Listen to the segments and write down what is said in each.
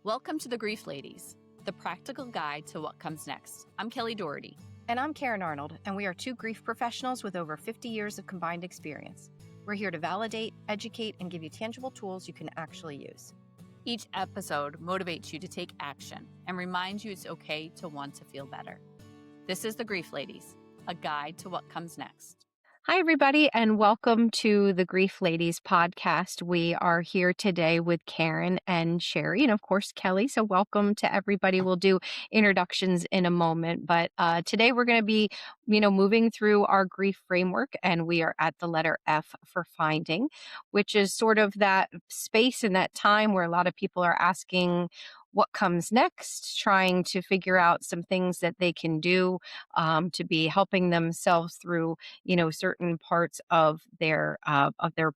Welcome to the Grief Ladies, the practical guide to what comes next. I'm Kelly Daugherty. And I'm Karyn Arnold, and we are two grief professionals with over 50 years of combined experience. We're here to validate, educate, and give you tangible tools you can actually use. Each episode motivates you to take action and reminds you it's okay to want to feel better. This is the Grief Ladies, a guide to what comes next. Hi, everybody, and welcome to the Grief Ladies podcast. We are here today with Karyn and Cheri, and of course, Kelly. So welcome to everybody. We'll do introductions in a moment, but today we're going to be, moving through our grief framework, and we are at the letter F for finding, which is sort of that space in that time where a lot of people are asking what comes next, trying to figure out some things that they can do to be helping themselves through, certain parts of their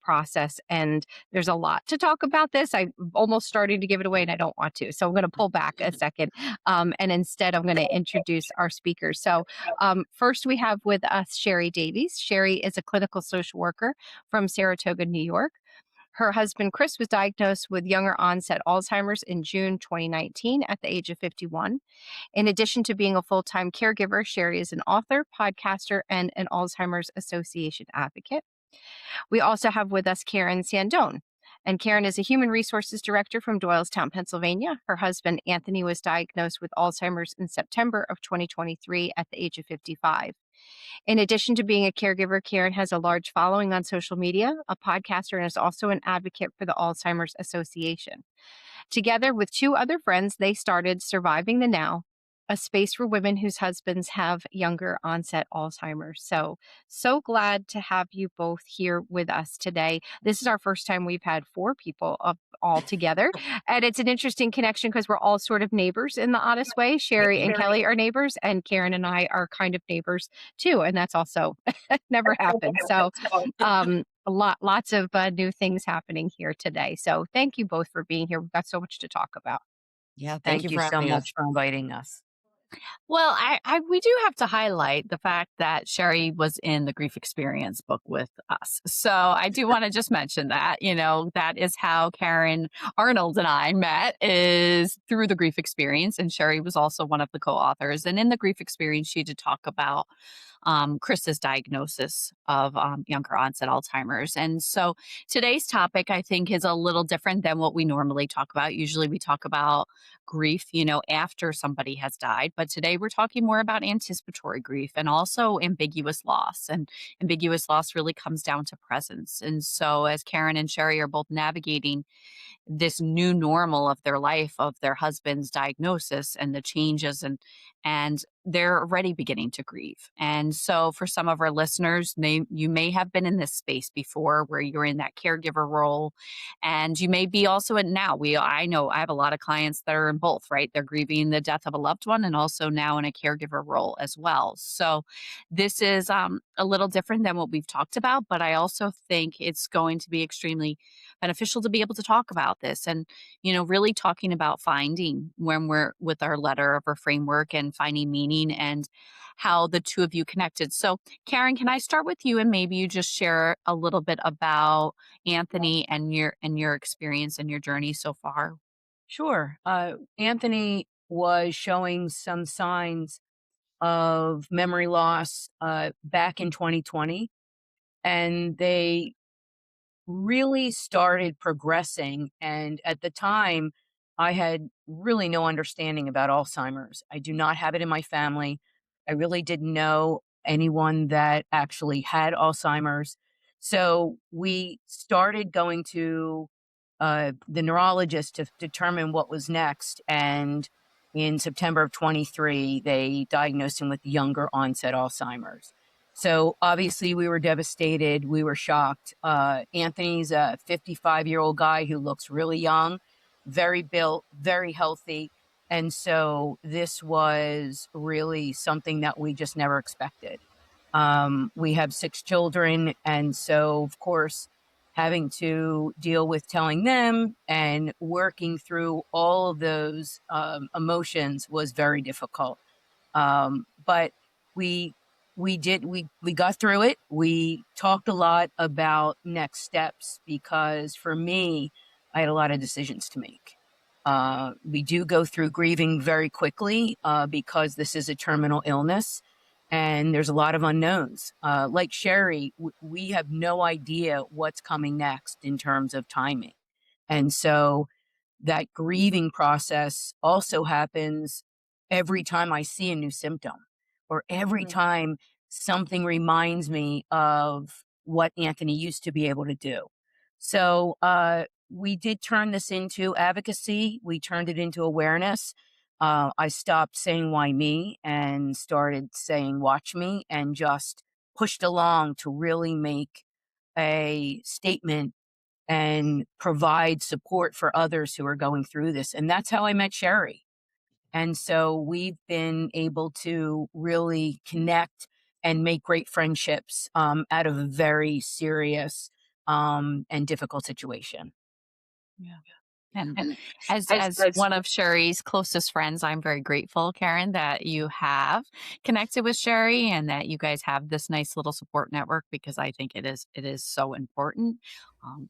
process. And there's a lot to talk about this. I'm almost starting to give it away, and I don't want to. So I'm going to pull back a second, and instead I'm going to introduce our speakers. So first we have with us Cheri Davies. Cheri is a clinical social worker from Saratoga, New York. Her husband, Chris, was diagnosed with younger-onset Alzheimer's in June 2019 at the age of 51. In addition to being a full-time caregiver, Cheri is an author, podcaster, and an Alzheimer's Association advocate. We also have with us Karen Sandone. And Karen is a human resources director from Doylestown, Pennsylvania. Her husband, Anthony, was diagnosed with Alzheimer's in September of 2023 at the age of 55. In addition to being a caregiver, Karen has a large following on social media, a podcaster, and is also an advocate for the Alzheimer's Association. Together with two other friends, they started Surviving the Now, a space for women whose husbands have younger onset Alzheimer's. So glad to have you both here with us today. This is our first time we've had four people all together. And it's an interesting connection because we're all sort of neighbors in the oddest way. Cheri and Kelly are neighbors, and Karen and I are kind of neighbors too. And that's also never happened. So lots of new things happening here today. So thank you both for being here. We've got so much to talk about. Yeah, thank you so much for inviting us. Well, we do have to highlight the fact that Cheri was in the Grief Experience book with us. So I do want to just mention that, that is how Karyn Arnold and I met, is through the Grief Experience. And Cheri was also one of the co-authors. And in the Grief Experience, she did talk about Chris's diagnosis of younger onset Alzheimer's. And so today's topic, I think, is a little different than what we normally talk about. Usually we talk about grief, after somebody has died. But today we're talking more about anticipatory grief and also ambiguous loss. And ambiguous loss really comes down to presence. And so as Karyn and Cheri are both navigating this new normal of their life, of their husband's diagnosis and the changes, and they're already beginning to grieve. And so for some of our listeners, you may have been in this space before where you're in that caregiver role, and you may be also in now. I know I have a lot of clients that are in both, right? They're grieving the death of a loved one and also now in a caregiver role as well. So this is a little different than what we've talked about, but I also think it's going to be extremely beneficial to be able to talk about this and, really talking about finding when we're with our letter of our framework and finding meaning and how the two of you connected. So Karyn, can I start with you and maybe you just share a little bit about Anthony and your experience and your journey so far? Sure. Anthony was showing some signs of memory loss back in 2020, and they really started progressing. And at the time, I had really no understanding about Alzheimer's. I do not have it in my family. I really didn't know anyone that actually had Alzheimer's. So we started going to the neurologist to determine what was next. And in September of 23, they diagnosed him with younger onset Alzheimer's. So obviously we were devastated. We were shocked. Anthony's a 55-year-old guy who looks really young, very built, very healthy. And so this was really something that we just never expected. We have 6 children. And so, of course, having to deal with telling them and working through all of those emotions was very difficult. But we got through it. We talked a lot about next steps because for me, I had a lot of decisions to make. We do go through grieving very quickly because this is a terminal illness and there's a lot of unknowns. Like Cheri, we have no idea what's coming next in terms of timing. And so that grieving process also happens every time I see a new symptom or every time something reminds me of what Anthony used to be able to do. So we did turn this into advocacy. We turned it into awareness. I stopped saying why me and started saying watch me, and just pushed along to really make a statement and provide support for others who are going through this. And that's how I met Cheri. And so we've been able to really connect and make great friendships out of a very serious and difficult situation. Yeah. And as one of Sherry's closest friends, I'm very grateful, Karyn, that you have connected with Cheri and that you guys have this nice little support network, because I think it is so important.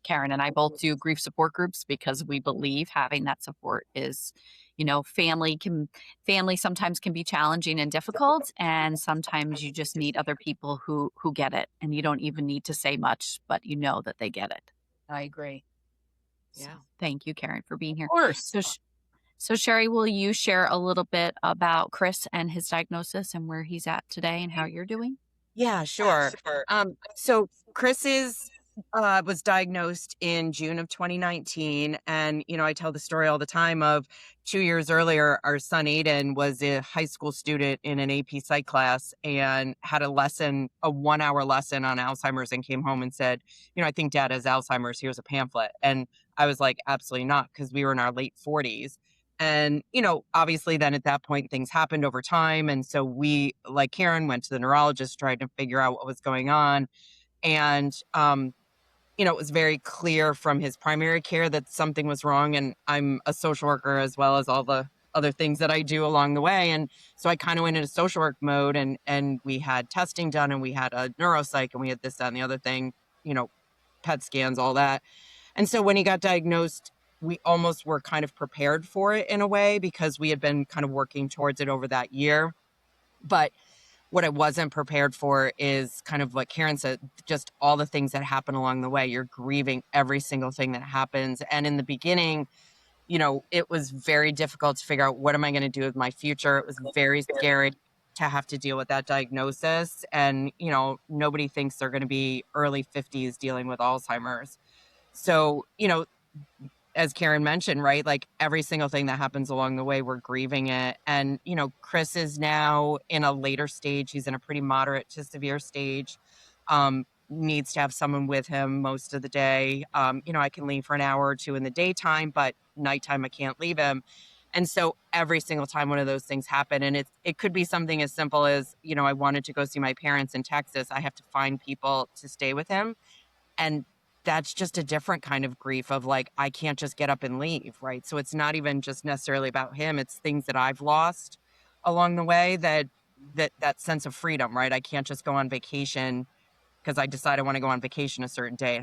Karyn and I both do grief support groups because we believe having that support is, family sometimes can be challenging and difficult, and sometimes you just need other people who get it, and you don't even need to say much, but you know that they get it. I agree. So, thank you, Karyn, for being here. Of course. So Cheri, will you share a little bit about Chris and his diagnosis and where he's at today and how you're doing? Yeah, sure. So Chris was diagnosed in June of 2019. And, I tell the story all the time of 2 years earlier, our son Aiden was a high school student in an AP Psych class and had a 1-hour lesson on Alzheimer's, and came home and said, I think Dad has Alzheimer's. Here's a pamphlet. And I was like, absolutely not, because we were in our late 40s. And, obviously then at that point, things happened over time. And so we, like Karyn, went to the neurologist, tried to figure out what was going on. And, it was very clear from his primary care that something was wrong. And I'm a social worker as well as all the other things that I do along the way. And so I kind of went into social work mode, and we had testing done, and we had a neuropsych, and we had this, that, and the other thing, PET scans, all that. And so when he got diagnosed, we almost were kind of prepared for it in a way, because we had been kind of working towards it over that year. But what I wasn't prepared for is kind of what Karyn said, just all the things that happen along the way. You're grieving every single thing that happens. And in the beginning, it was very difficult to figure out, what am I going to do with my future? It was very scary to have to deal with that diagnosis. And, nobody thinks they're going to be early 50s dealing with Alzheimer's. So, as Karyn mentioned, right, like every single thing that happens along the way, we're grieving it. And, Chris is now in a later stage. He's in a pretty moderate to severe stage. Needs to have someone with him most of the day. I can leave for an hour or two in the daytime, but nighttime I can't leave him. And so every single time one of those things happen, and it could be something as simple as, I wanted to go see my parents in Texas. I have to find people to stay with him. And that's just a different kind of grief of like, I can't just get up and leave, right? So it's not even just necessarily about him. It's things that I've lost along the way, that sense of freedom, right? I can't just go on vacation because I decide I want to go on vacation a certain day.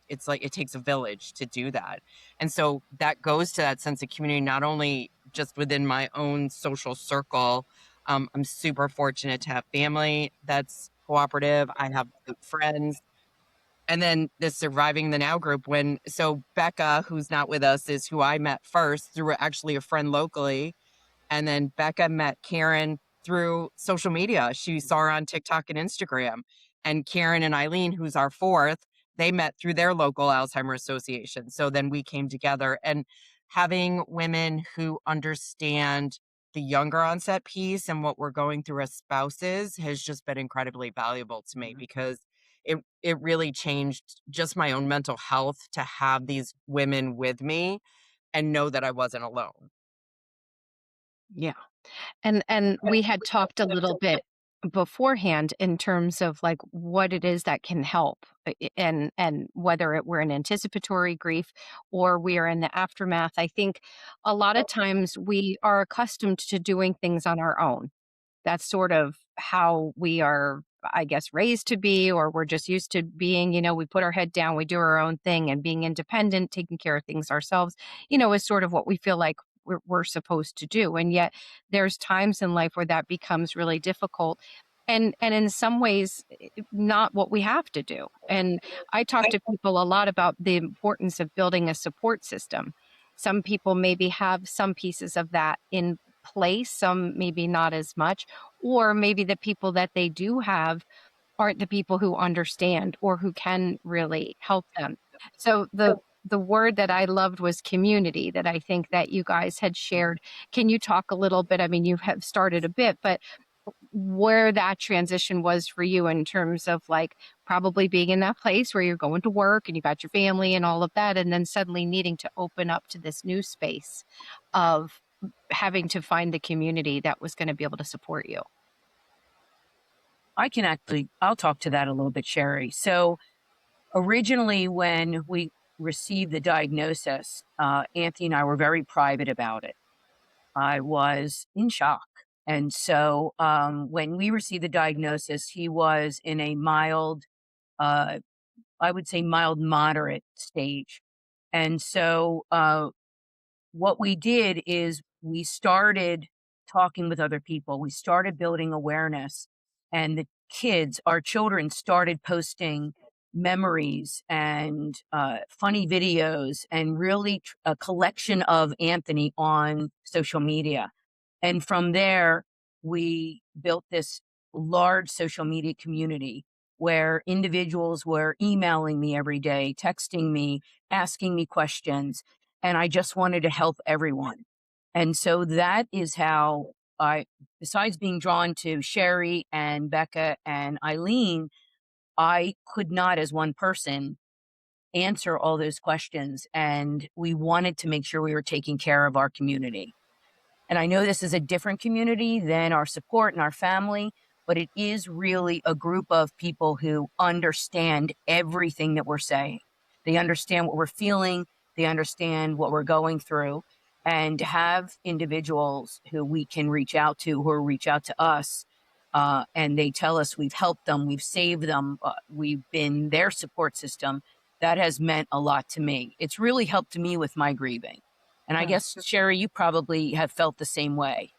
It's like, it takes a village to do that. And so that goes to that sense of community, not only just within my own social circle. I'm super fortunate to have family that's cooperative. I have good friends. And then this Surviving the Now group, so Becca, who's not with us, is who I met first through actually a friend locally. And then Becca met Karyn through social media. She saw her on TikTok and Instagram. And Karyn and Eileen, who's our fourth, they met through their local Alzheimer's Association. So then we came together, and having women who understand the younger onset piece and what we're going through as spouses has just been incredibly valuable to me, because it really changed just my own mental health to have these women with me and know that I wasn't alone. Yeah. And we had talked a little bit beforehand in terms of like what it is that can help, and whether we're in anticipatory grief or we are in the aftermath. I think a lot of times we are accustomed to doing things on our own. That's sort of how we are I guess, raised to be, or we're just used to being, we put our head down, we do our own thing, and being independent, taking care of things ourselves, is sort of what we feel like we're supposed to do. And yet there's times in life where that becomes really difficult. And in some ways, not what we have to do. And I talk to people a lot about the importance of building a support system. Some people maybe have some pieces of that in place, some maybe not as much, or maybe the people that they do have aren't the people who understand or who can really help them. So the word that I loved was community, that I think that you guys had shared. Can you talk a little bit? I mean, you have started a bit, but where that transition was for you in terms of like probably being in that place where you're going to work and you got your family and all of that, and then suddenly needing to open up to this new space of having to find the community that was going to be able to support you. I'll talk to that a little bit, Cheri. So originally when we received the diagnosis, Anthony and I were very private about it. I was in shock. And so when we received the diagnosis, he was in a mild, I would say mild moderate stage. And so what we did is we started talking with other people. We started building awareness, and our children started posting memories and funny videos and really a collection of Anthony on social media. And from there, we built this large social media community where individuals were emailing me every day, texting me, asking me questions, and I just wanted to help everyone. And so that is how besides being drawn to Cheri and Becca and Eileen, I could not, as one person, answer all those questions. And we wanted to make sure we were taking care of our community. And I know this is a different community than our support and our family, but it is really a group of people who understand everything that we're saying. They understand what we're feeling. They understand what we're going through. And to have individuals who we can reach out to, who reach out to us, and they tell us we've helped them, we've saved them, we've been their support system, that has meant a lot to me. It's really helped me with my grieving. And I guess, Cheri, you probably have felt the same way.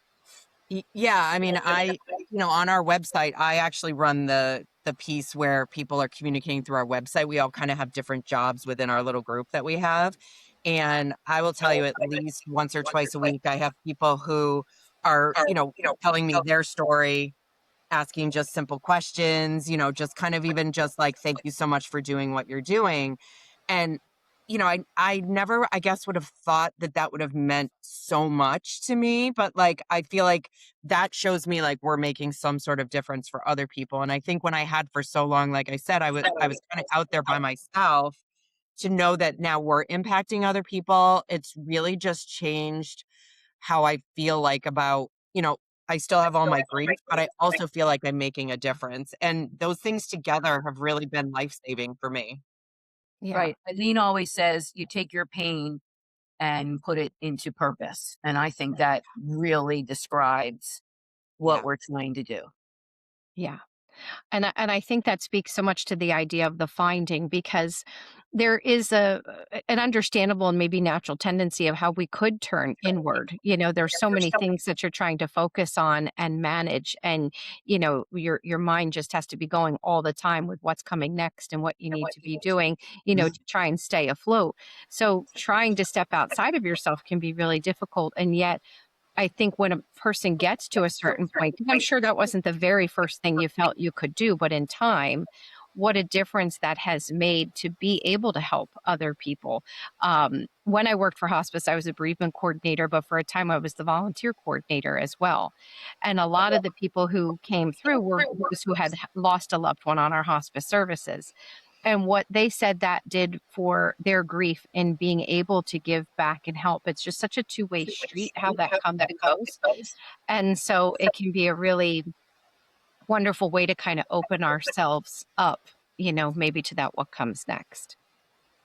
Yeah, I mean, on our website, I actually run the piece where people are communicating through our website. We all kind of have different jobs within our little group that we have. And I will tell you, at least once or twice a week, I have people who are, telling me their story, asking just simple questions, just kind of even just like, thank you so much for doing what you're doing. And, I never, I guess, would have thought that would have meant so much to me. But like, I feel like that shows me like we're making some sort of difference for other people. And I think when I had for so long, like I said, I was kind of out there by myself. To know that now we're impacting other people, it's really just changed how I feel like about, I still have all my grief, but I also feel like I'm making a difference. And those things together have really been life-saving for me. Yeah. Right. Eileen always says you take your pain and put it into purpose. And I think that really describes what we're trying to do. Yeah. And I think that speaks so much to the idea of the finding, because there is an understandable and maybe natural tendency of how we could turn inward. There's so many things that you're trying to focus on and manage, and your mind just has to be going all the time with what's coming next and what you need to be doing, to try and stay afloat. So trying to step outside of yourself can be really difficult, and yet I think when a person gets to a certain point, and I'm sure that wasn't the very first thing you felt you could do, but in time, what a difference that has made to be able to help other people. When I worked for hospice, I was a bereavement coordinator, but for a time I was the volunteer coordinator as well. And a lot of the people who came through were those who had lost a loved one on our hospice services. And what they said that did for their grief in being able to give back and help. It's just such a two-way street, how that comes and goes. And so it can be a really wonderful way to kind of open ourselves up, maybe to that what comes next.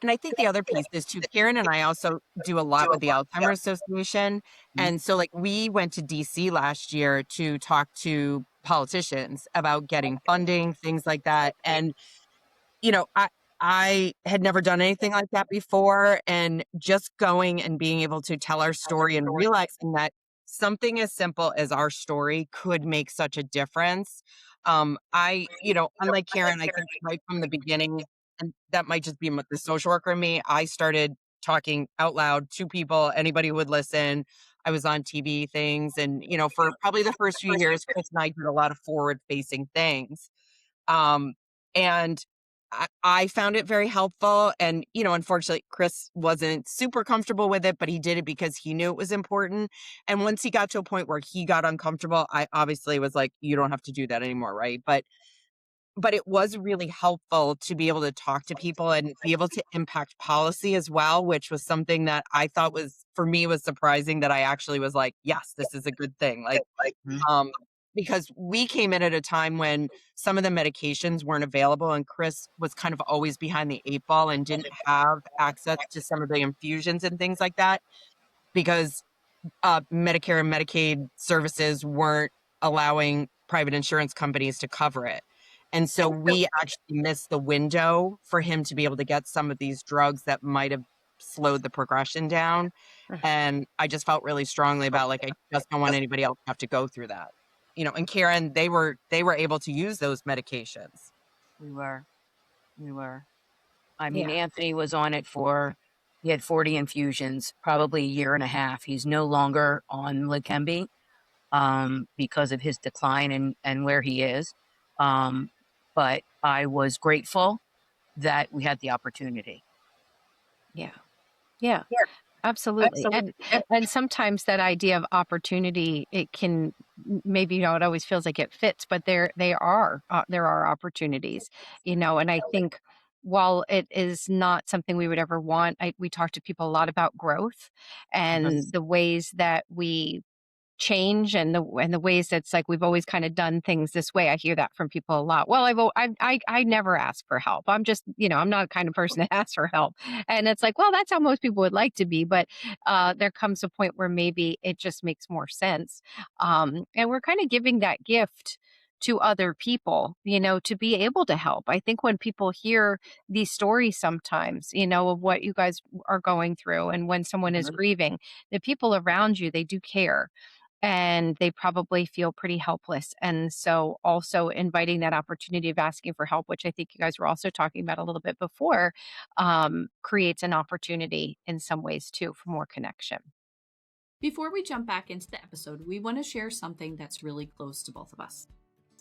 And I think the other piece is too, Karyn and I also do a lot with the Alzheimer's Association. Mhm. And so like we went to DC last year to talk to politicians about getting funding, things like that. And I had never done anything like that before, and just going and being able to tell our story and realizing that something as simple as our story could make such a difference. Unlike Karyn, I think right from the beginning, and that might just be the social worker in me, I started talking out loud to people, anybody who would listen. I was on TV things, and for probably the first few years, Chris and I did a lot of forward-facing things. Um, and I found it very helpful. And, unfortunately, Chris wasn't super comfortable with it, but he did it because he knew it was important. And once he got to a point where he got uncomfortable, I obviously was like, you don't have to do that anymore. Right. But it was really helpful to be able to talk to people and be able to impact policy as well, which was something that I thought was, for me, was surprising that I actually was like, yes, this is a good thing. Mhm. Um, because we came in at a time when some of the medications weren't available, and Chris was kind of always behind the 8 ball and didn't have access to some of the infusions and things like that because Medicare and Medicaid services weren't allowing private insurance companies to cover it. And so we actually missed the window for him to be able to get some of these drugs that might have slowed the progression down. And I just felt really strongly about like, I just don't want anybody else to have to go through that. And Karyn, they were able to use those medications. We were. I mean, Yeah. Anthony was on it he had 40 infusions, probably a year and a half. He's no longer on Leqembi because of his decline and where he is. But I was grateful that we had the opportunity. Yeah. Yeah. Yeah, Absolutely. And sometimes that idea of opportunity, it can maybe it always feels like it fits, but there are opportunities, and I think while it is not something we would ever want, we talk to people a lot about growth and the ways that we change and the ways that's like we've always kind of done things this way. I hear that from people a lot. Well, I never ask for help. I'm just, I'm not the kind of person to ask for help. And it's like, well, that's how most people would like to be, but there comes a point where maybe it just makes more sense. And we're kind of giving that gift to other people, to be able to help. I think when people hear these stories sometimes, of what you guys are going through and when someone is grieving, the people around you, they do care and they probably feel pretty helpless. And so, also inviting that opportunity of asking for help, which I think you guys were also talking about a little bit before, creates an opportunity in some ways too for more connection. Before we jump back into the episode, we want to share something that's really close to both of us.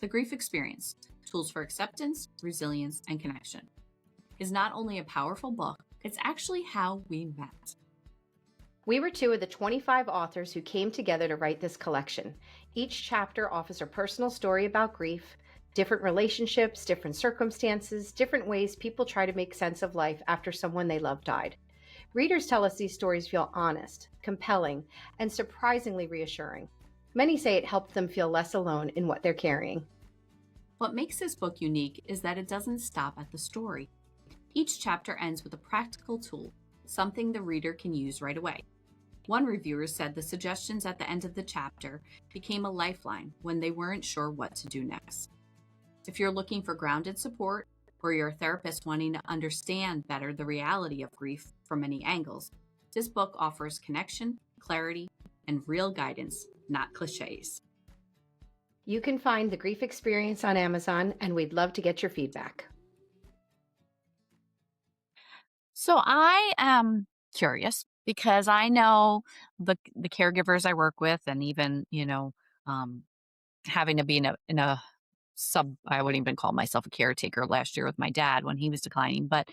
The Grief Experience, Tools for Acceptance, Resilience, and Connection, is not only a powerful book, it's actually how we met. We were two of the 25 authors who came together to write this collection. Each chapter offers a personal story about grief, different relationships, different circumstances, different ways people try to make sense of life after someone they love died. Readers tell us these stories feel honest, compelling, and surprisingly reassuring. Many say it helped them feel less alone in what they're carrying. What makes this book unique is that it doesn't stop at the story. Each chapter ends with a practical tool, something the reader can use right away. One reviewer said the suggestions at the end of the chapter became a lifeline when they weren't sure what to do next. If you're looking for grounded support, or you're a therapist wanting to understand better the reality of grief from many angles, this book offers connection, clarity, and real guidance, not cliches. You can find The Grief Experience on Amazon, and we'd love to get your feedback. So I am curious because I know the caregivers I work with, and even having to be in a sub, I wouldn't even call myself a caretaker last year with my dad when he was declining, but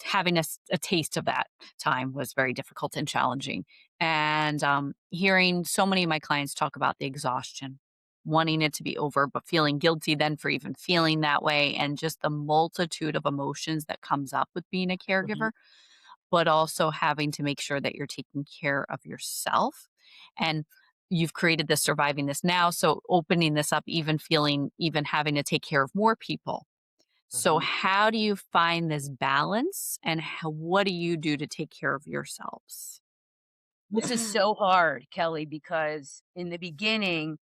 having a taste of that time was very difficult and challenging. And hearing so many of my clients talk about the exhaustion, wanting it to be over, but feeling guilty then for even feeling that way, and just the multitude of emotions that comes up with being a caregiver, but also having to make sure that you're taking care of yourself. And you've created this Surviving This Now. So opening this up, even having to take care of more people. So how do you find this balance, and what do you do to take care of yourselves? This is so hard, Kelly, because in the beginning,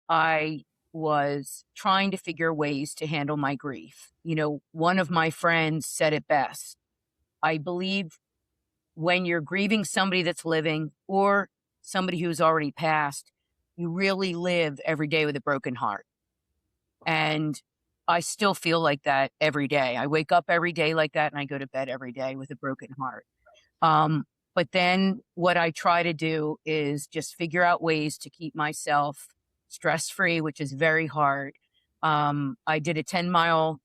I was trying to figure ways to handle my grief. You know, one of my friends said it best. I believe when you're grieving somebody that's living or somebody who's already passed, you really live every day with a broken heart. And I still feel like that every day. I wake up every day like that and I go to bed every day with a broken heart. But then what I try to do is just figure out ways to keep myself stress free, which is very hard. I did a 10-mile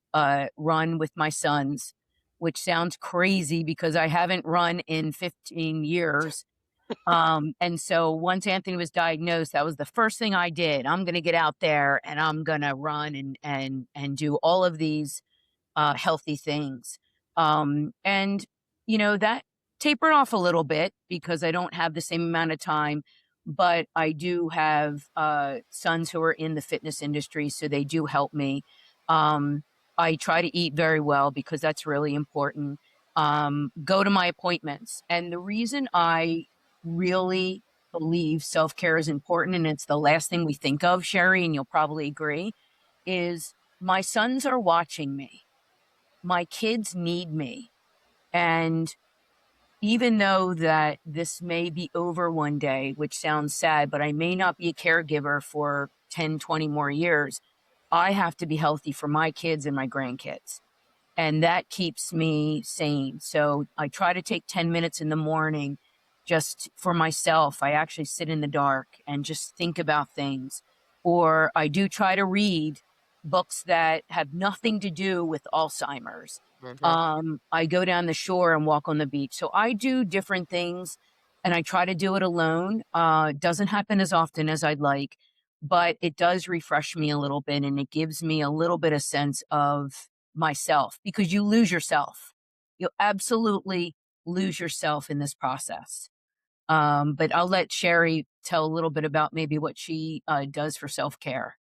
run with my sons, which sounds crazy because I haven't run in 15 years. And so once Anthony was diagnosed, that was the first thing I did. I'm going to get out there and I'm going to run and do all of these healthy things. And, you know, that tapered off a little bit because I don't have the same amount of time, but I do have sons who are in the fitness industry, so they do help me. I try to eat very well because that's really important. Go to my appointments. And the reason I really believe self-care is important, and it's the last thing we think of, Cheri, and you'll probably agree, is my sons are watching me. My kids need me. And even though that this may be over one day, which sounds sad, but I may not be a caregiver for 10, 20 more years, I have to be healthy for my kids and my grandkids. And that keeps me sane. So I try to take 10 minutes in the morning just for myself. I actually sit in the dark and just think about things. Or I do try to read books that have nothing to do with Alzheimer's. I go down the shore and walk on the beach. So I do different things and I try to do it alone. It doesn't happen as often as I'd like, but it does refresh me a little bit and it gives me a little bit of sense of myself, because you lose yourself. You'll absolutely lose yourself in this process. But I'll let Cheri tell a little bit about maybe what she does for self-care.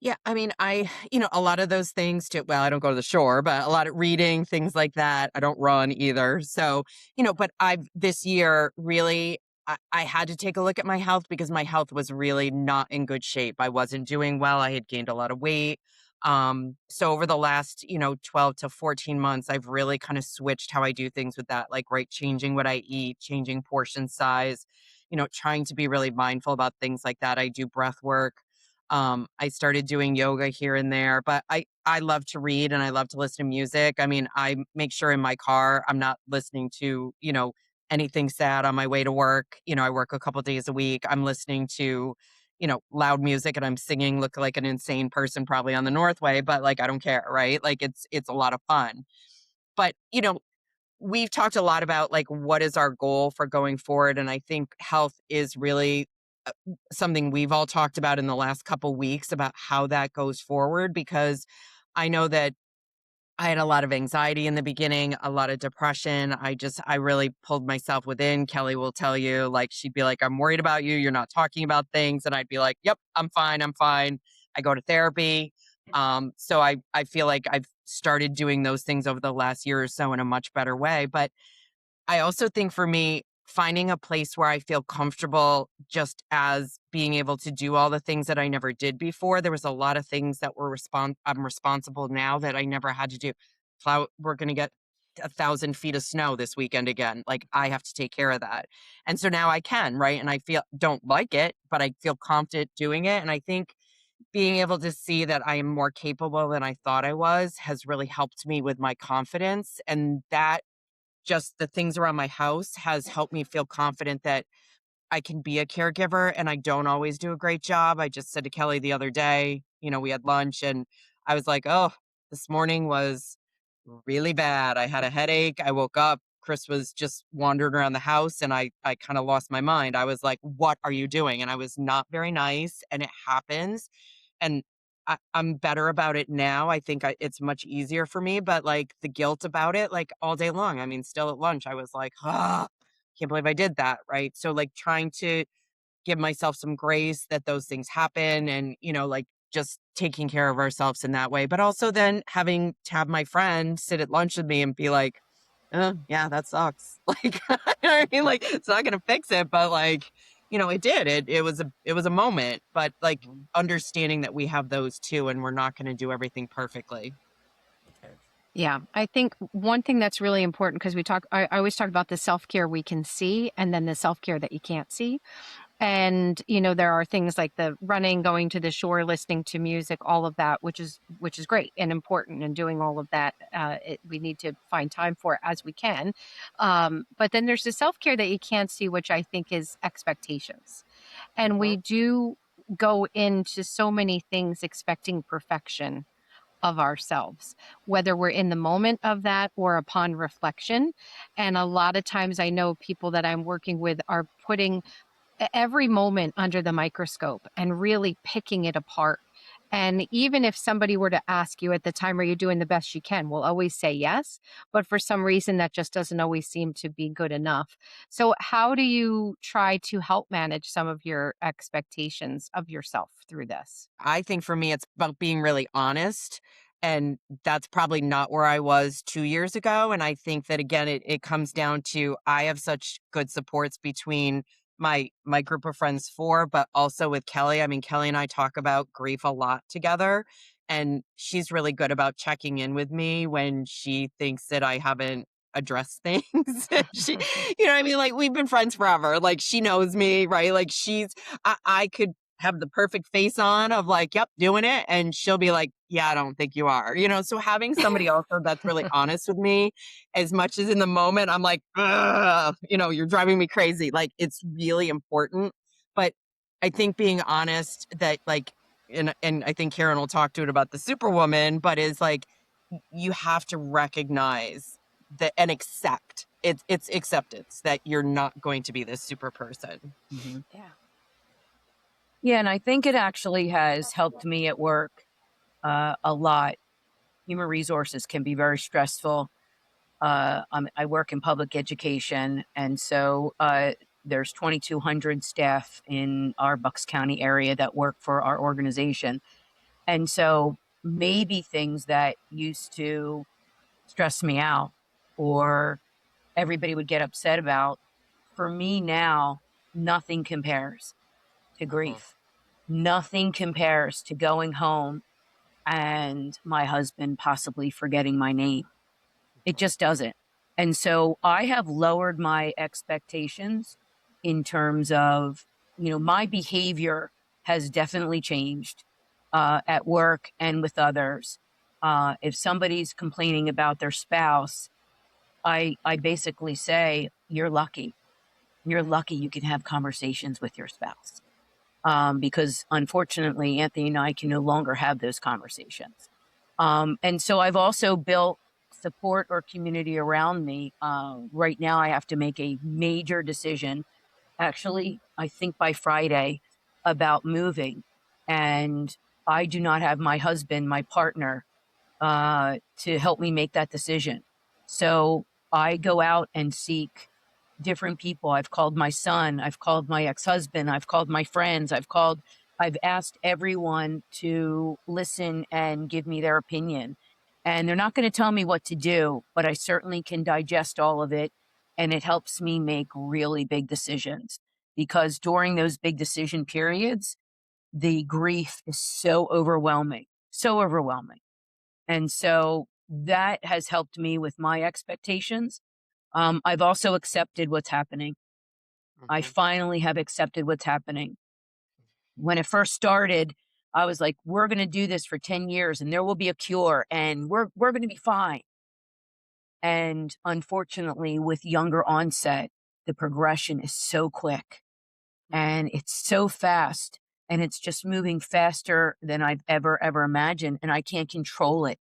Yeah, I mean, a lot of those things too. Well, I don't go to the shore, but a lot of reading, things like that. I don't run either. So, but this year really, I had to take a look at my health because my health was really not in good shape. I wasn't doing well. I had gained a lot of weight. So over the last, 12 to 14 months, I've really kind of switched how I do things with that, like, right, changing what I eat, changing portion size, trying to be really mindful about things like that. I do breath work. I started doing yoga here and there, but I love to read and I love to listen to music. I mean, I make sure in my car I'm not listening to, anything sad on my way to work. I work a couple days a week. I'm listening to, loud music and I'm singing, look like an insane person probably on the Northway, but like I don't care, right? Like it's a lot of fun. But, we've talked a lot about like what is our goal for going forward, and I think health is really something we've all talked about in the last couple weeks about how that goes forward, because I know that I had a lot of anxiety in the beginning, a lot of depression. I really pulled myself within. Kelly will tell you, like, she'd be like, I'm worried about you. You're not talking about things. And I'd be like, yep, I'm fine. I'm fine. I go to therapy. So I feel like I've started doing those things over the last year or so in a much better way. But I also think for me, finding a place where I feel comfortable just as being able to do all the things that I never did before. There was a lot of things that I'm responsible now that I never had to do. We're going to get 1,000 feet of snow this weekend again. Like, I have to take care of that. And so now I can, right? And I don't like it, but I feel confident doing it. And I think being able to see that I am more capable than I thought I was has really helped me with my confidence. And that, just the things around my house, has helped me feel confident that I can be a caregiver and I don't always do a great job. I just said to Kelly the other day, we had lunch and I was like, oh, this morning was really bad. I had a headache. I woke up. Chris was just wandering around the house and I kind of lost my mind. I was like, what are you doing? And I was not very nice, and it happens. And I'm better about it now. I think it's much easier for me, but like the guilt about it, like all day long. I mean, still at lunch, I was like, can't believe I did that. Right. So like trying to give myself some grace that those things happen, and, like just taking care of ourselves in that way. But also then having to have my friend sit at lunch with me and be like, yeah, that sucks. Like, you know what I mean? Like, it's not going to fix it, but like, it did. It was a moment, but like understanding that we have those too, and we're not going to do everything perfectly. Yeah, I think one thing that's really important, because I always talk about the self-care we can see and then the self-care that you can't see. And, there are things like the running, going to the shore, listening to music, all of that, which is great and important, and doing all of that. We need to find time for it as we can. But then there's the self-care that you can't see, which I think is expectations. And we do go into so many things expecting perfection of ourselves, whether we're in the moment of that or upon reflection. And a lot of times I know people that I'm working with are putting every moment under the microscope and really picking it apart. And even if somebody were to ask you at the time, are you doing the best you can? We'll always say yes. But for some reason, that just doesn't always seem to be good enough. So, how do you try to help manage some of your expectations of yourself through this? I think for me, it's about being really honest. And that's probably not where I was 2 years ago. And I think that, again, it comes down to I have such good supports between my group of friends, but also with Kelly. I mean, Kelly and I talk about grief a lot together. And she's really good about checking in with me when she thinks that I haven't addressed things. She, you know what I mean? Like, we've been friends forever. Like, she knows me, right? Like, I could have the perfect face on of like, yep, doing it. And she'll be like, yeah, I don't think you are, so having somebody also that's really honest with me, as much as in the moment, I'm like, ugh, you're driving me crazy. Like, it's really important. But I think being honest that like, and I think Karyn will talk to it about the superwoman, but is like, you have to recognize that and accept it's acceptance that you're not going to be this super person. Mhm. Yeah. Yeah, and I think it actually has helped me at work a lot. Human resources can be very stressful. I work in public education, and so there's 2,200 staff in our Bucks County area that work for our organization. And so maybe things that used to stress me out or everybody would get upset about, for me now, nothing compares to grief. Nothing compares to going home and my husband possibly forgetting my name. It just doesn't. And so I have lowered my expectations in terms of, my behavior has definitely changed at work and with others. If somebody's complaining about their spouse, I basically say, you're lucky. You're lucky you can have conversations with your spouse. Because unfortunately, Anthony and I can no longer have those conversations. And so I've also built support or community around me. Right now, I have to make a major decision, actually, I think by Friday, about moving. And I do not have my husband, my partner, to help me make that decision. So I go out and seek different people. I've called my son, I've called my ex-husband, I've called my friends, I've asked everyone to listen and give me their opinion. And they're not going to tell me what to do, but I certainly can digest all of it. And it helps me make really big decisions, because during those big decision periods, the grief is so overwhelming, so overwhelming. And so that has helped me with my expectations. I've also accepted what's happening. I finally have accepted what's happening. When it first started, I was like, we're going to do this for 10 years and there will be a cure and we're going to be fine. And unfortunately, with younger onset, the progression is so quick and it's so fast, and it's just moving faster than I've ever imagined. And I can't control it.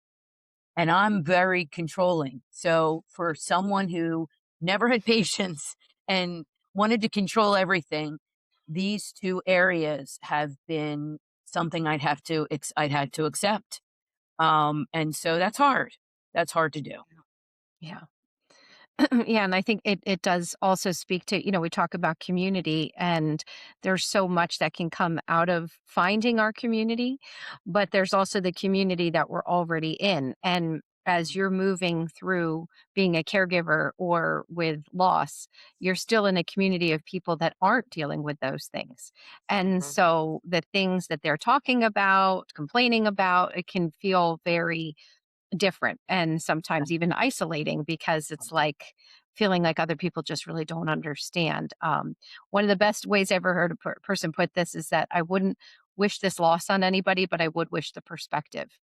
And I'm very controlling. So for someone who never had patience and wanted to control everything, these two areas have been something I'd had to accept. And so that's hard. That's hard to do. Yeah. Yeah, and I think it does also speak to, we talk about community, and there's so much that can come out of finding our community, but there's also the community that we're already in. And as you're moving through being a caregiver or with loss, you're still in a community of people that aren't dealing with those things. And Mhm. so the things that they're talking about, complaining about, it can feel very different and sometimes even isolating because it's like feeling like other people just really don't understand. One of the best ways I ever heard a person put this is that I wouldn't wish this loss on anybody, but I would wish the perspective.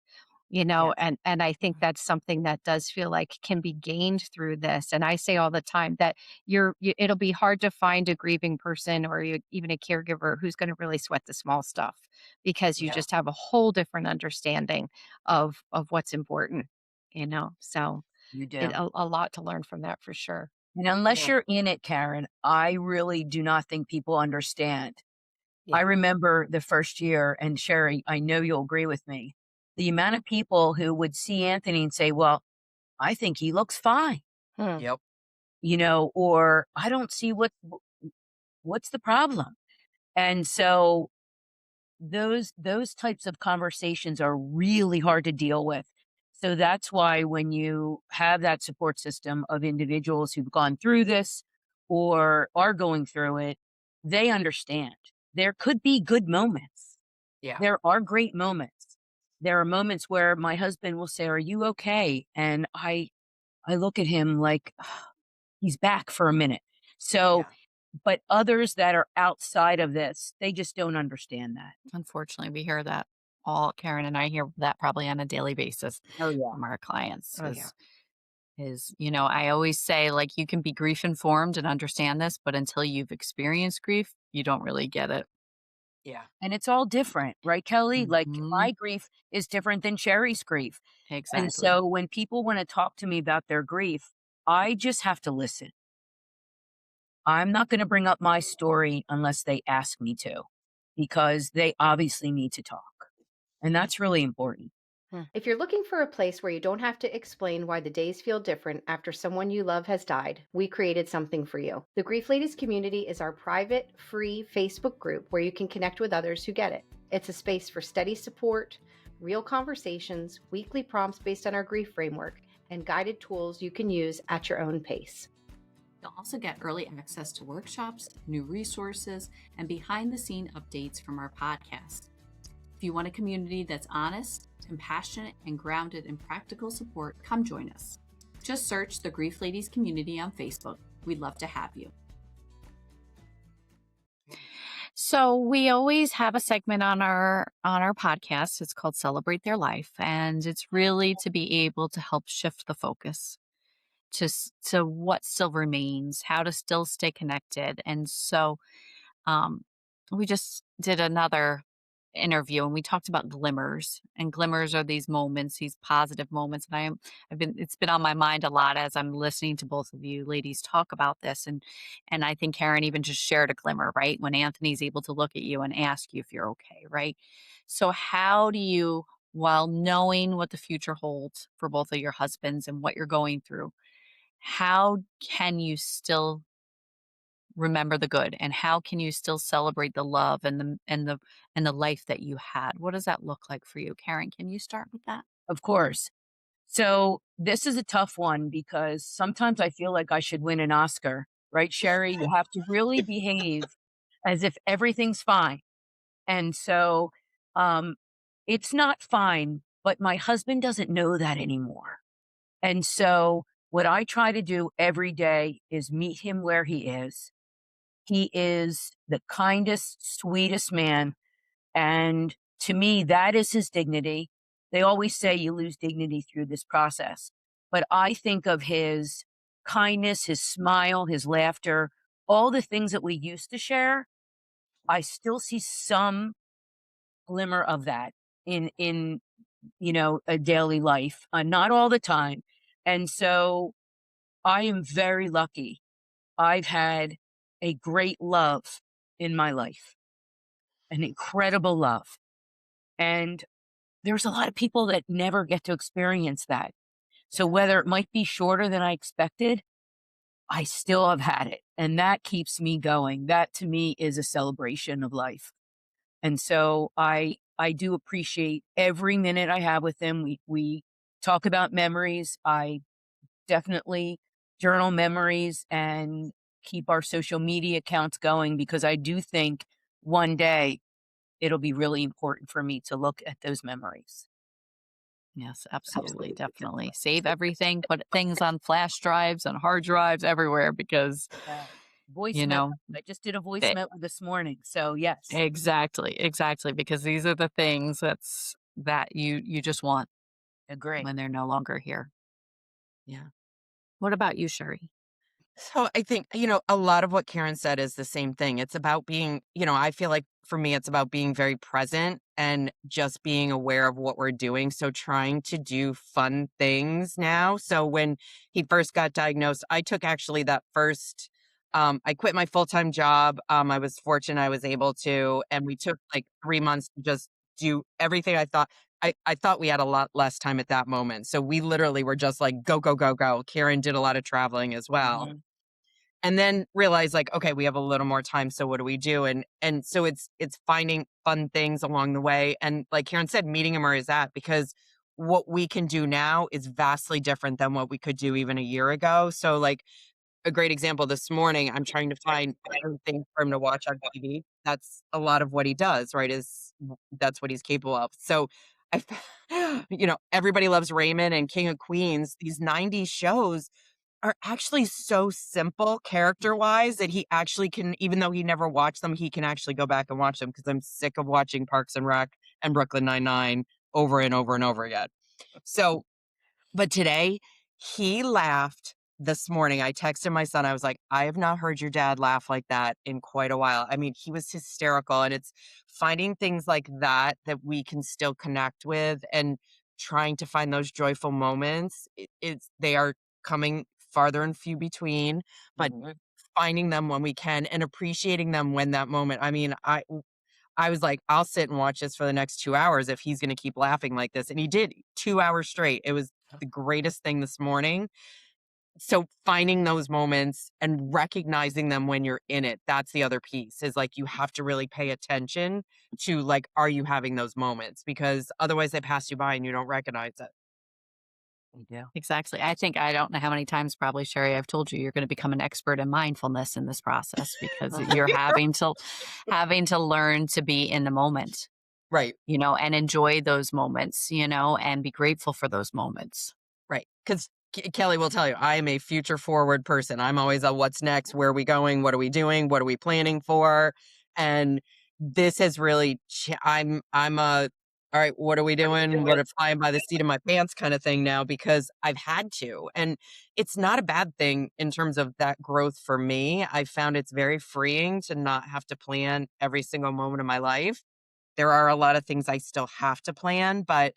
Yes. And I think that's something that does feel like can be gained through this. And I say all the time that it'll be hard to find a grieving person or even a caregiver who's going to really sweat the small stuff because you Yeah. just have a whole different understanding of what's important. So You do. a lot to learn from that for sure. And unless Yeah. you're in it, Karen, I really do not think people understand. I Yeah. remember the first year, and Cheri, I know you'll agree with me, the amount of people who would see Anthony and say, well, I think he looks fine, Hmm. Yep. or I don't see what's the problem. And so those types of conversations are really hard to deal with. So that's why when you have that support system of individuals who've gone through this or are going through it, they understand. There could be good moments. Yeah. There are great moments. There are moments where my husband will say, "Are you okay?" And I look at him like he's back for a minute. So, Yeah. but others that are outside of this, they just don't understand that. Unfortunately, we hear that all Karen and I hear that probably on a daily basis Oh yeah. from our clients Oh yeah. I always say, like, you can be grief informed and understand this, but until you've experienced grief, you don't really get it. Yeah. And it's all different, right, Kelly? Like Mhm. my grief is different than Cheri's grief. And Exactly. so when people want to talk to me about their grief, I just have to listen. I'm not going to bring up my story unless they ask me to, because they obviously need to talk. And that's really important. If you're looking for a place where you don't have to explain why the days feel different after someone you love has died, we created something for you. The Grief Ladies community is our private, free Facebook group where you can connect with others who get it. It's a space for steady support, real conversations, weekly prompts based on our grief framework, and guided tools you can use at your own pace. You'll also get early access to workshops, new resources, and behind the scene updates from our podcast. If you want a community that's honest, compassionate, and grounded in practical support, come join us. Just search the Grief Ladies community on Facebook. We'd love to have you. So we always have a segment on our podcast. It's called Celebrate Their Life, and it's really to be able to help shift the focus to what still remains, how to still stay connected. And so um, we just did another interview and we talked about glimmers, and glimmers are these moments, these positive moments. And it's been on my mind a lot as I'm listening to both of you ladies talk about this. And I think Karen even just shared a glimmer, right? When Anthony's able to look at you and ask you if you're okay, right? So how do you, while knowing what the future holds for both of your husbands and what you're going through, how can you still remember the good, and how can you still celebrate the love and the life that you had? What does that look like for you? Karen, can you start with that? Of course. So this is a tough one because sometimes I feel like I should win an Oscar, right, Cheri? You have to really behave as if everything's fine. And so um, it's not fine, but my husband doesn't know that anymore. And so what I try to do every day is meet him where he is. He is the kindest, sweetest man. And to me, that is his dignity. They always say you lose dignity through this process. But I think of his kindness, his smile, his laughter, all the things that we used to share. I still see some glimmer of that in a daily life, not all the time. And so I am very lucky. I've had a great love in my life, an incredible love. And there's a lot of people that never get to experience that. So whether it might be shorter than I expected, I still have had it. And that keeps me going. That to me is a celebration of life. And so I do appreciate every minute I have with him. We talk about memories. I definitely journal memories and keep our social media accounts going, because I do think one day it'll be really important for me to look at those memories. Yes, absolutely. Definitely. Save everything, put things on flash drives, on hard drives, everywhere, because, Voice you memo. know, I just did a voice they, memo this morning. So yes, exactly, because these are the things that you just want agree. when they're no longer here. Yeah. What about you, Cheri? So I think, a lot of what Karen said is the same thing. It's about being, I feel like for me, it's about being very present and just being aware of what we're doing. So trying to do fun things now. So when he first got diagnosed, I took actually that first, I quit my full-time job. I was fortunate I was able to, and we took like 3 months to just do everything I thought. I thought we had a lot less time at that moment. So we literally were just like, go, go, go, go. Karen did a lot of traveling as well. Mhm. And then realize like, okay, we have a little more time, so what do we do? And so it's finding fun things along the way, and like Karen said, meeting him where he's at, because what we can do now is vastly different than what we could do even a year ago. So like a great example, this morning I'm trying to find different things for him to watch on TV. That's a lot of what he does, right? That's what he's capable of. So I everybody loves Raymond and King of Queens. These 90s shows are actually so simple character-wise that he actually can, even though he never watched them, he can actually go back and watch them, because I'm sick of watching Parks and Rec and Brooklyn Nine-Nine over and over and over again. So, but today, he laughed this morning. I texted my son. I was like, I have not heard your dad laugh like that in quite a while. I mean, he was hysterical. And it's finding things like that we can still connect with, and trying to find those joyful moments. They are coming farther and few between, but Mhm. finding them when we can and appreciating them when that moment. I mean, I was like, I'll sit and watch this for the next 2 hours if he's going to keep laughing like this. And he did 2 hours straight. It was the greatest thing this morning. So finding those moments and recognizing them when you're in it, that's the other piece, is like, you have to really pay attention to like, are you having those moments? Because otherwise they pass you by and you don't recognize it. Yeah. Exactly. I think I don't know how many times probably, Cheri, I've told you you're going to become an expert in mindfulness in this process, because you're having to learn to be in the moment, Right. and enjoy those moments, and be grateful for those moments. Right. Because Kelly will tell you, I am a future forward person. I'm always a what's next? Where are we going? What are we doing? What are we planning for? And this has really, I'm a, all right, what are we doing? What are flying by the seat of my pants kind of thing now, because I've had to. And it's not a bad thing in terms of that growth for me. I found it's very freeing to not have to plan every single moment of my life. There are a lot of things I still have to plan, but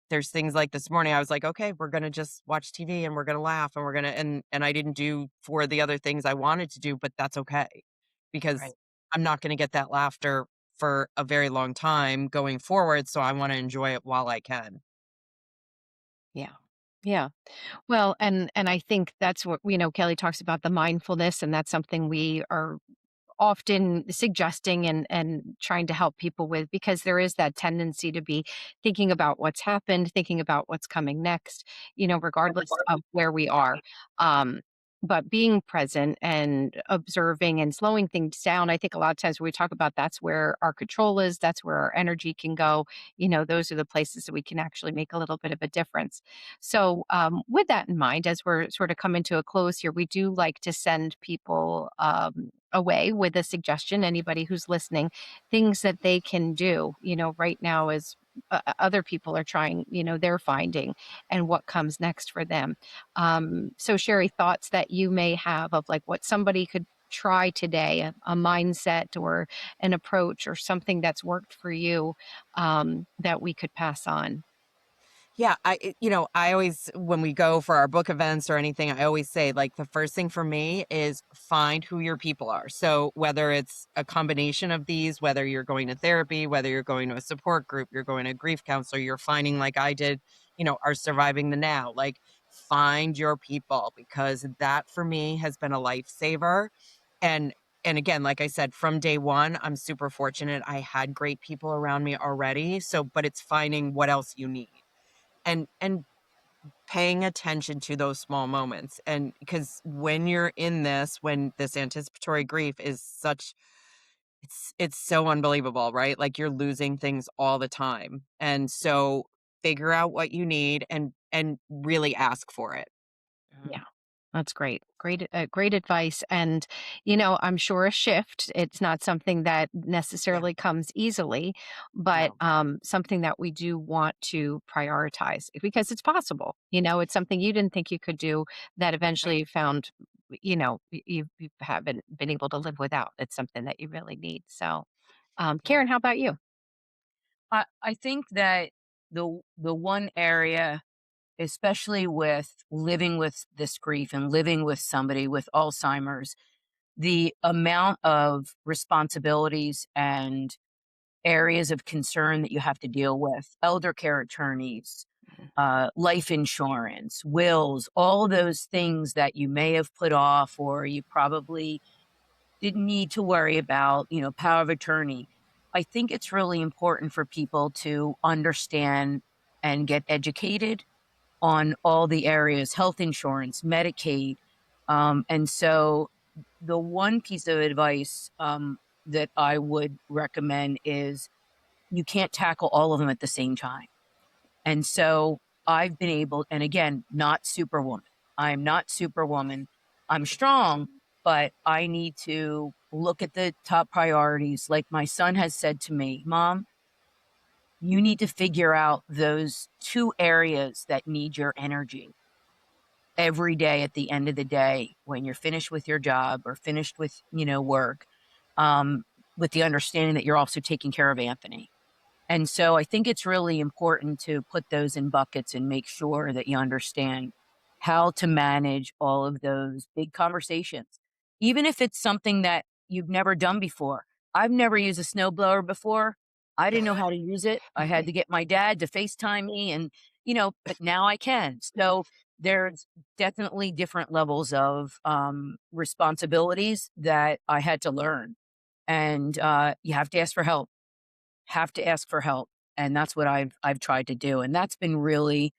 there's things like this morning, I was like, okay, we're going to just watch TV and we're going to laugh and we're going to, and I didn't do 4 of the other things I wanted to do, but that's okay, because Right. I'm not going to get that laughter for a very long time going forward. So I want to enjoy it while I can. Yeah. Yeah. Well, and I think that's what, Kelly talks about the mindfulness, and that's something we are often suggesting and trying to help people with, because there is that tendency to be thinking about what's happened, thinking about what's coming next, regardless of where we are. Um, but being present and observing and slowing things down, I think a lot of times when we talk about, that's where our control is, that's where our energy can go. Those are the places that we can actually make a little bit of a difference. So, with that in mind, as we're sort of coming to a close here, we do like to send people away with a suggestion. Anybody who's listening, things that they can do, right now, as other people are trying, they're finding, and what comes next for them. So, Cheri, thoughts that you may have of like what somebody could try today, a mindset or an approach or something that's worked for you, that we could pass on. Yeah, I always, when we go for our book events or anything, I always say, like, the first thing for me is find who your people are. So whether it's a combination of these, whether you're going to therapy, whether you're going to a support group, you're going to a grief counselor, you're finding, like I did, are surviving the now. Like, find your people, because that for me has been a lifesaver. And again, like I said, from day one, I'm super fortunate. I had great people around me already. So, but it's finding what else you need, and paying attention to those small moments. And because when you're in this, when this anticipatory grief is such, it's so unbelievable, right? Like you're losing things all the time. And so figure out what you need and really ask for it. Yeah, that's great. Great advice. And, I'm sure a shift, it's not something that Yeah. necessarily comes easily, but No. something that we do want to prioritize because it's possible. It's something you didn't think you could do that eventually Right. you found, you haven't been able to live without. It's something that you really need. So, Yeah. Karen, how about you? I think that the one area, especially with living with this grief and living with somebody with Alzheimer's, the amount of responsibilities and areas of concern that you have to deal with, elder care attorneys, life insurance, wills, all those things that you may have put off or you probably didn't need to worry about, power of attorney. I think it's really important for people to understand and get educated on all the areas, health insurance, Medicaid. And so the one piece of advice that I would recommend is you can't tackle all of them at the same time. And so I've been able, and again, not superwoman. I'm not superwoman. I'm strong, but I need to look at the top priorities. Like my son has said to me, Mom, you need to figure out those 2 areas that need your energy every day at the end of the day when you're finished with your job or finished with, work, um, with the understanding that you're also taking care of Anthony. And so I think it's really important to put those in buckets and make sure that you understand how to manage all of those big conversations. Even if it's something that you've never done before. I've never used a snowblower before. I didn't know how to use it. I had to get my dad to FaceTime me and, but now I can. So there's definitely different levels of responsibilities that I had to learn. And you have to ask for help, have to ask for help. And that's what I've tried to do. And that's been really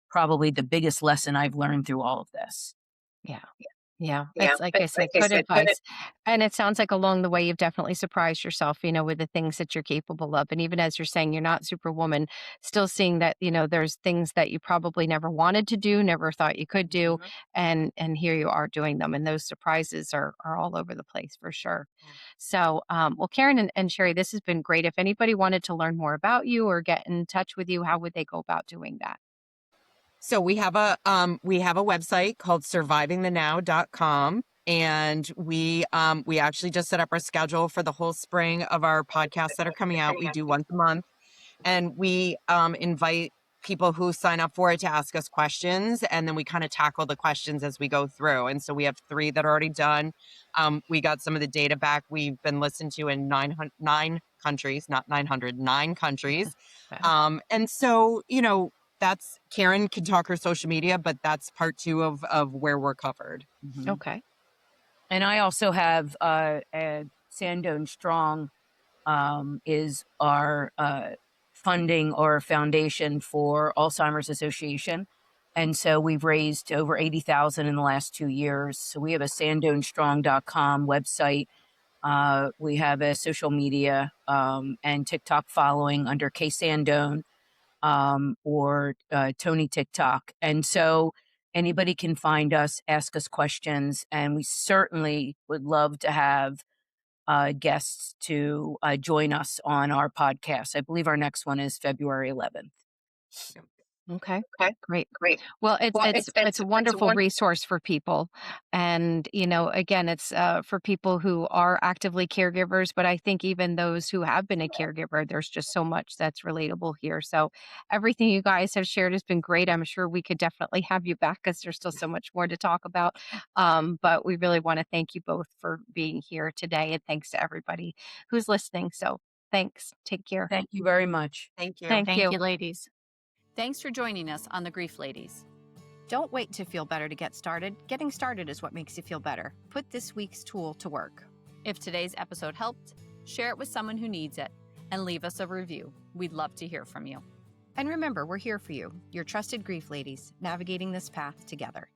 probably the biggest lesson I've learned through all of this. Yeah. Yeah, Yeah. it's like I It's said, like I good said, put it. advice. And it sounds like along the way, you've definitely surprised yourself, with the things that you're capable of. And even as you're saying, you're not superwoman, still seeing that, there's things that you probably never wanted to do, never thought you could do. Mhm. And here you are doing them. And those surprises are all over the place for sure. Yeah. So, well, Karen and Cheri, this has been great. If anybody wanted to learn more about you or get in touch with you, how would they go about doing that? So we have a website called survivingthenow.com, and we actually just set up our schedule for the whole spring of our podcasts that are coming out. We do once a month, and we invite people who sign up for it to ask us questions, and then we kind of tackle the questions as we go through. And so we have 3 that are already done. We got some of the data back. We've been listened to in 9 countries, not 900, 9 countries. Wow. And so, that's Karen can talk her social media, but that's part 2 of where we're covered. Mhm. Okay. And I also have Sandone Strong is our funding or foundation for Alzheimer's Association. And so we've raised over 80,000 in the last 2 years. So we have a sandonestrong.com website. We have a social media and TikTok following under K Sandone or Tony TikTok. And so anybody can find us, ask us questions, and we certainly would love to have guests to join us on our podcast. I believe our next one is February 11th. Okay. Okay, Great. great. Well, it's Well, it's it's a wonderful resource for people, and again, it's for people who are actively caregivers. But I think even those who have been a caregiver, there's just so much that's relatable here. So everything you guys have shared has been great. I'm sure we could definitely have you back because there's still so much more to talk about. But we really want to thank you both for being here today, and thanks to everybody who's listening. So thanks. Take care. Thank you very much. Thank you. Thank Thank you. you, ladies. Thanks for joining us on the Grief Ladies. Don't wait to feel better to get started. Getting started is what makes you feel better. Put this week's tool to work. If today's episode helped, share it with someone who needs it and leave us a review. We'd love to hear from you. And remember, we're here for you, your trusted grief ladies, navigating this path together.